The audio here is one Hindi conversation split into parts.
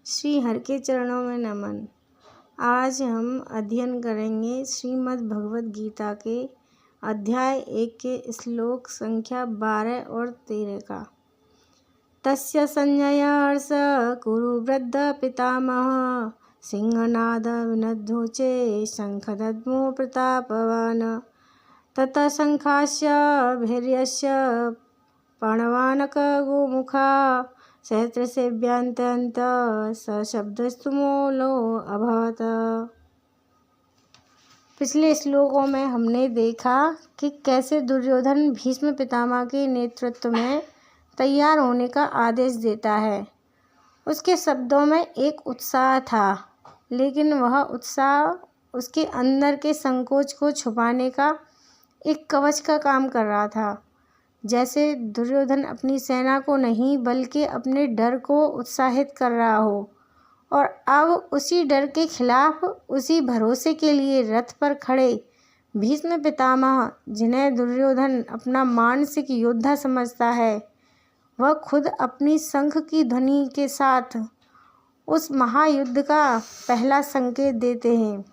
श्री हरि के चरणों में नमन। आज हम अध्ययन करेंगे श्रीमद् भगवद गीता के अध्याय 1 के श्लोक संख्या 12 और 13 का। तस्य संजयार्ष कुरु वृद्ध पितामह सिंहनाद विनद्धोचे शंखदद्मो प्रतापवान ततः शंखास्य भैर्यस्य पणवानक गोमुखा सहस्रसेव्यान्त्यन्त सशब्दस्तुमूलो अभवत्। पिछले श्लोकों में हमने देखा कि कैसे दुर्योधन भीष्म पितामह के नेतृत्व में तैयार होने का आदेश देता है। उसके शब्दों में एक उत्साह था, लेकिन वह उत्साह उसके अंदर के संकोच को छुपाने का एक कवच का काम कर रहा था। जैसे दुर्योधन अपनी सेना को नहीं बल्कि अपने डर को उत्साहित कर रहा हो और अब उसी डर के खिलाफ उसी भरोसे के लिए रथ पर खड़े भीष्म पितामह, जिन्हें दुर्योधन अपना मानसिक योद्धा समझता है, वह खुद अपनी शंख की ध्वनि के साथ उस महायुद्ध का पहला संकेत देते हैं।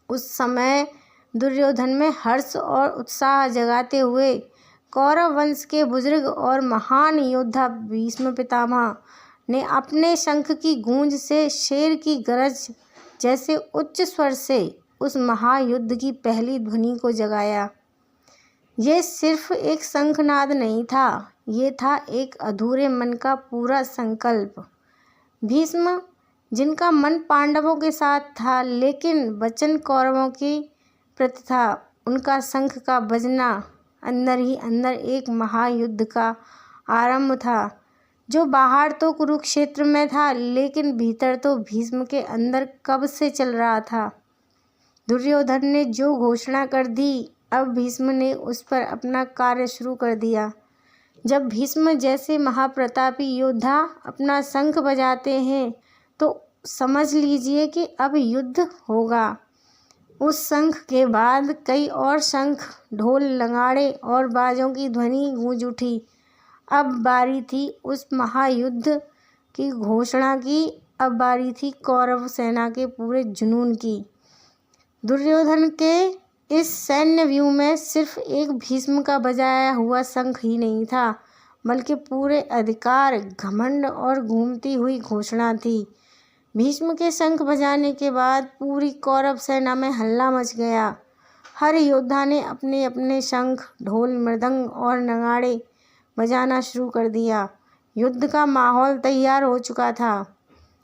उस समय दुर्योधन में हर्ष और उत्साह जगाते हुए कौरव वंश के बुजुर्ग और महान योद्धा भीष्म पितामह ने अपने शंख की गूंज से शेर की गरज जैसे उच्च स्वर से उस महायुद्ध की पहली ध्वनि को जगाया। ये सिर्फ एक शंखनाद नहीं था, ये था एक अधूरे मन का पूरा संकल्प। भीष्म, जिनका मन पांडवों के साथ था लेकिन वचन कौरवों की प्रति था, उनका शंख का बजना अंदर ही अंदर एक महायुद्ध का आरंभ था, जो बाहर तो कुरुक्षेत्र में था लेकिन भीतर तो भीष्म के अंदर कब से चल रहा था। दुर्योधन ने जो घोषणा कर दी, अब भीष्म ने उस पर अपना कार्य शुरू कर दिया। जब भीष्म जैसे महाप्रतापी योद्धा अपना शंख बजाते हैं तो समझ लीजिए कि अब युद्ध होगा। उस शंख के बाद कई और शंख, ढोल, नगाड़े और बाजों की ध्वनि गूंज उठी। अब बारी थी उस महायुद्ध की घोषणा की, अब बारी थी कौरव सेना के पूरे जुनून की। दुर्योधन के इस सैन्य व्यू में सिर्फ एक भीष्म का बजाया हुआ शंख ही नहीं था, बल्कि पूरे अधिकार, घमंड और घूमती हुई घोषणा थी। भीष्म के शंख बजाने के बाद पूरी कौरव सेना में हल्ला मच गया। हर योद्धा ने अपने अपने शंख, ढोल, मृदंग और नगाड़े बजाना शुरू कर दिया। युद्ध का माहौल तैयार हो चुका था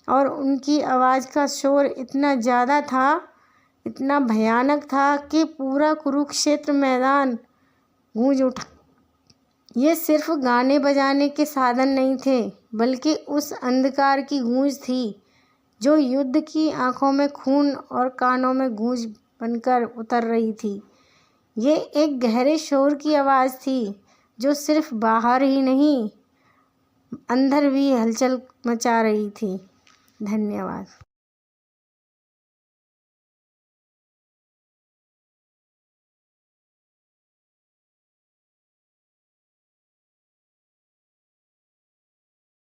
और उनकी आवाज़ का शोर इतना ज़्यादा था, इतना भयानक था कि पूरा कुरुक्षेत्र मैदान गूंज उठा। ये सिर्फ गाने बजाने के साधन नहीं थे, बल्कि उस अंधकार की गूंज थी जो युद्ध की आंखों में खून और कानों में गूंज बनकर उतर रही थी। ये एक गहरे शोर की आवाज़ थी जो सिर्फ बाहर ही नहीं, अंदर भी हलचल मचा रही थी। धन्यवाद।